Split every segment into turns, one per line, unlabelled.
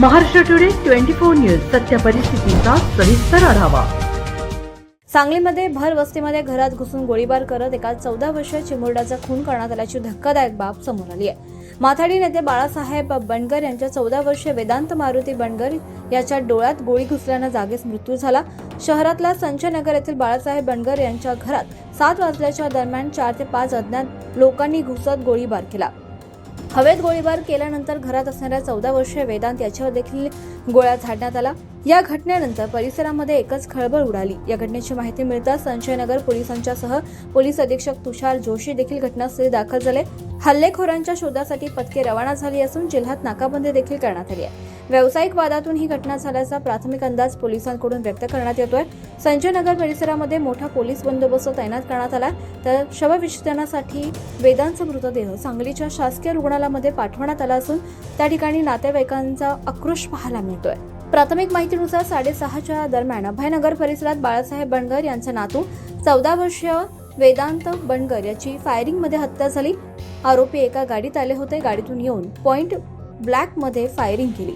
Maharashtra today 24 news सत्य परिस्थितीचा सविस्तर आढावा।
सांगलीमध्ये भर वस्तीमध्ये घरात घुसून गोळीबार करत एका 14 वर्षीय चिमुरड्याचा खून करण्यात आल्याची धक्कादायक बाब समोर आली आहे। माथाडी नेते बाळासाहेब बंडगर यांच्या 14 वर्षीय वेदांत मारुती बंडगर याच्या डोळ्यात गोळी घुसल्याने जागीच मृत्यू झाला। शहरातल्या संजयनगर येथील बाळासाहेब बंडगर यांच्या घरात 7 वाजल्याच्या दरम्यान 4 ते 5 अज्ञात लोकांनी घुसत गोळीबार केला। हवेत गोळीबार केल्यानंतर घरात असणाऱ्या 14 वर्षीय वेदांत याच्यावर देखील गोळ्या झाडण्यात आला। या घटनेनंतर परिसरामध्ये एकच खळबळ उडाली। या घटनेची माहिती मिळताच संजयनगर पोलिसांच्यासह पोलीस अधीक्षक तुषार जोशी देखील घटनास्थळी दाखल झाले। हल्लेखोरांच्या शोधासाठी पथके रवाना झाली असून जिल्ह्यात नाकाबंदी देखील करण्यात आली आहे। व्यावसायिक वादातून ही घटना झाल्याचा प्राथमिक अंदाज पोलिसांकडून व्यक्त करण्यात येतोय। संजयनगर परिसरामध्ये मोठा पोलीस बंदोबस्त तैनात करण्यात आला, तर शवविच्छेदनासाठी वेदांचा मृतदेह सांगलीच्या शासकीय रुग्णालयामध्ये पाठवण्यात आला असून त्या ठिकाणी नातेवाईकांचा आक्रोश पाहायला मिळतोय। प्राथमिक माहितीनुसार 6:30च्या दरम्यान अभयनगर परिसरात बाळासाहेब बंडगर यांचा नातू 14 वर्षीय वेदांत बंडगर याची फायरिंगमध्ये हत्या झाली। आरोपी एका गाडीत आले होते। गाडीतून येऊन पॉइंट ब्लॅक मध्ये फायरिंग केली।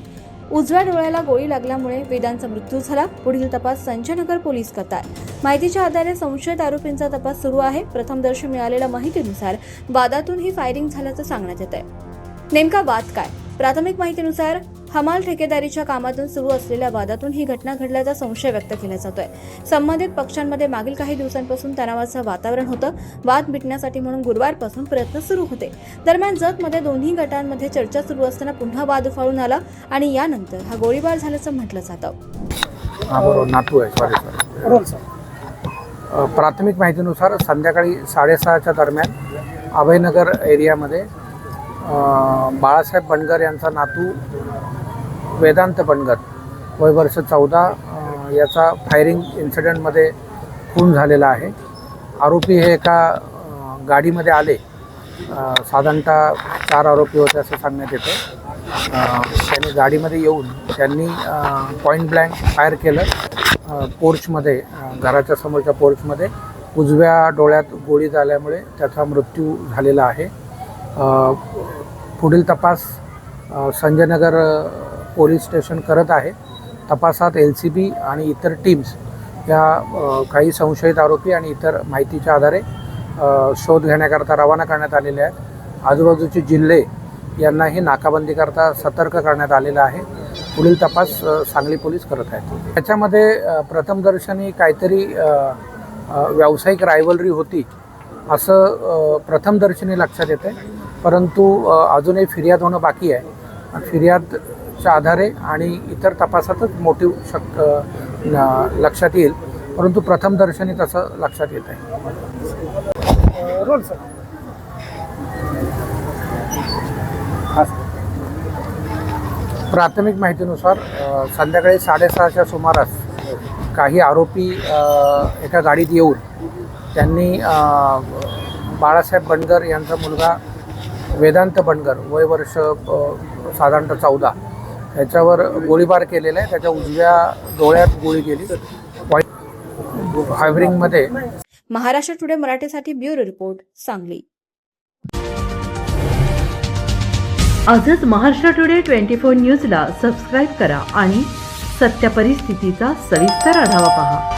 उजव्या डोळ्याला गोळी लागल्यामुळे वेदांचा मृत्यू झाला। पुढील तपास संजयनगर पोलीस करतात। माहितीच्या आधारे संशयित आरोपींचा तपास सुरू आहे। प्रथमदर्शी मिळालेल्या माहितीनुसार वादातून ही फायरिंग झाल्याचं सांगण्यात येत आहे। नेमका वाद काय? प्राथमिक माहितीनुसार हमाल ठेकेदारीच्या कामातून सुरू असलेल्या वादातून ही घटना घडल्याचा संशय व्यक्त केला जातोय। संबंधित पक्षांमध्ये मागील काही दिवसांपासून तणावाचं वातावरण होतं। वाद मिटण्यासाठी म्हणून गुरुवारपासून प्रयत्न सुरू होते। दरम्यान जतमध्ये दोन्ही गटांमध्ये चर्चा सुरू असताना पुन्हा वाद उफाळून आला आणि यानंतर हा गोळीबार झाल्याचं म्हटलं जातं।
प्राथमिक माहितीनुसार संध्याकाळी 6:30च्या दरम्यान अभयनगर एरियामध्ये बाळासाहेब बंडगर यांचा नातू वेदांत बंडगर वय वर्ष 14 याचा फायरिंग इन्सिडेंटमध्ये खून झालेला आहे। आरोपी हे एका गाडीमध्ये आले। साधारणतः 4 आरोपी होते असं सांगण्यात येतं। त्यांनी गाडीमध्ये येऊन त्यांनी पॉइंट ब्लँक फायर केलं। पोर्चमध्ये घराच्या समोरच्या पोर्चमध्ये उजव्या डोळ्यात गोळी झाल्यामुळे त्याचा मृत्यू झालेला आहे। पुढील तपास संजयनगर पोलीस स्टेशन करत आहे। तपासात LCB आणि इतर टीम्स या काही संशयित आरोपी आणि इतर माहितीच्या आधारे शोध घेण्याकरता रवाना करण्यात आलेले आहेत। आजूबाजूचे जिल्हे यांनाही नाकाबंदीकरता सतर्क करण्यात आलेला आहे। पुढील तपास सांगली पोलीस करत आहेत। त्याच्यामध्ये प्रथमदर्शनी काहीतरी व्यावसायिक रायव्हलरी होती असं प्रथमदर्शनी लक्षात येते, परंतु अजूनही फिर्याद होणं बाकी आहे। फिर्यादच्या आधारे आणि इतर तपासातच मोटिव्ह लक्षात येईल, परंतु प्रथमदर्शनी तसं लक्षात येत आहे। प्राथमिक माहितीनुसार संध्याकाळी 6:30च्या सुमारास काही आरोपी एका गाडीत येऊन त्यांनी बाळासाहेब बंडगर यांचा मुलगा वेदांत बंडगर वय वर्ष साधारणतः 14 याच्यावर गोळीबार केलेला आहे। त्याच्या उजव्या डोळ्यात गोळी गेली। फायरिंगमध्ये
महाराष्ट्र टुडे मराठीसाठी ब्युरो रिपोर्ट सांगली।
आजच महाराष्ट्र टुडे 24 न्यूजला सबस्क्राईब करा आणि सत्य परिस्थितीचा सविस्तर आढावा पहा।